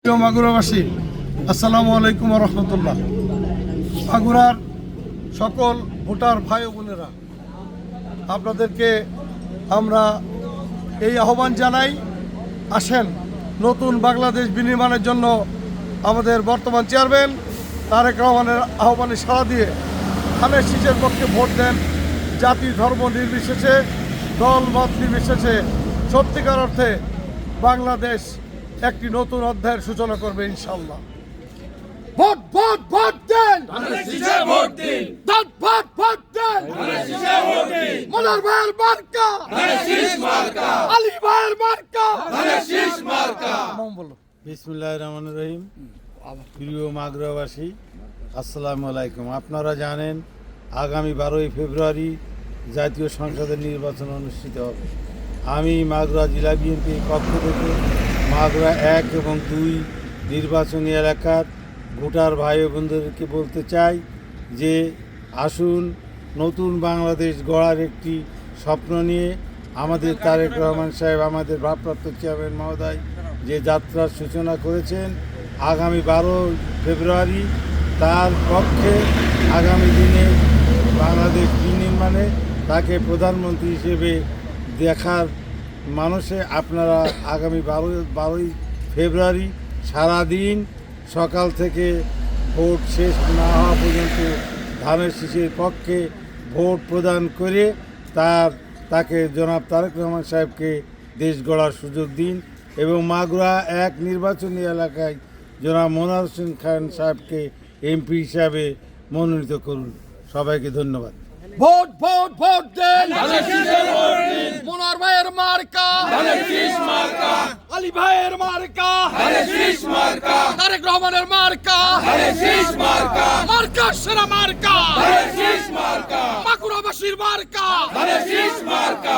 প্রিয় মাগুরাবাসী, আসসালামু আলাইকুম রহমতুল্লাহ। মাগুরার সকল ভোটার ভাই ও বোনেরা, আপনাদেরকে আমরা এই আহ্বান জানাই, আসেন নতুন বাংলাদেশ বিনির্মাণের জন্য আমাদের বর্তমান চেয়ারম্যান তারেক রহমানের আহ্বানে সাড়া দিয়ে ধানের শীষের পক্ষে ভোট দেন। জাতি ধর্ম নির্বিশেষে, দল মত নির্বিশেষে সত্যিকার অর্থে বাংলাদেশ একটি নতুন অধ্যায়ের সূচনা করবে ইনশাআল্লাহ। ভোট ভোট ভোট দেন, ধানের শীষে ভোট দিন। ভোট ভোট ভোট দেন, ধানের শীষে ভোট দিন। মনোহর ভাইয়ের মার্কা, ধানের শীষ মার্কা। আলী ভাইয়ের মার্কা, ধানের শীষ মার্কা। নাম বলো। বিসমিল্লাহির রহমানির রহিম। প্রিয় মাগুরাবাসী, আসসালামু আলাইকুম। আপনারা জানেন আগামী 12ই ফেব্রুয়ারি জাতীয় সংসদের নির্বাচন অনুষ্ঠিত হবে। আমি মাগুরা জেলা বিএনপির পক্ষ থেকে মাগুরা 1 এবং 2 নির্বাচনী এলাকার ভোটার ভাই ও বোনদেরকে বলতে চাই যে আসুন নতুন বাংলাদেশ গড়ার একটি স্বপ্ন নিয়ে আমাদের তারেক রহমান সাহেব, আমাদের ভারপ্রাপ্ত চেয়ারম্যান মহোদয় যে যাত্রার সূচনা করেছেন আগামী 12 ফেব্রুয়ারি, তার পক্ষে আগামী দিনে বাংলাদেশ বিনির্মাণে তাকে প্রধানমন্ত্রী হিসেবে দেখার মানুষে আপনারা আগামী 12ই ফেব্রুয়ারি সারাদিন সকাল থেকে ভোট শেষ না হওয়া পর্যন্ত ধানের শীষের পক্ষে ভোট প্রদান করে তাকে জনাব তারেক রহমান সাহেবকে দেশ গড়ার সুযোগ দিন এবং মাগুরা 1 নির্বাচনী এলাকায় জনাব মনোহর হোসেন খান সাহেবকে এমপি হিসাবে মনোনীত করুন। সবাইকে ধন্যবাদ। ভোট ভোট ভোট দেন, ধানের শীষে ভোট দিন। মনোহর ভাইয়ের মার্কা, ধানের শীষ মার্কা। আলী ভাইয়ের মার্কা, ধানের শীষ মার্কা। তারেক রহমানের মার্কা, ধানের শীষ মার্কা। মার্কা সেরা মার্কা, ধানের শীষ মার্কা। মাগুরাবাসীর মার্কা, ধানের শীষ মার্কা।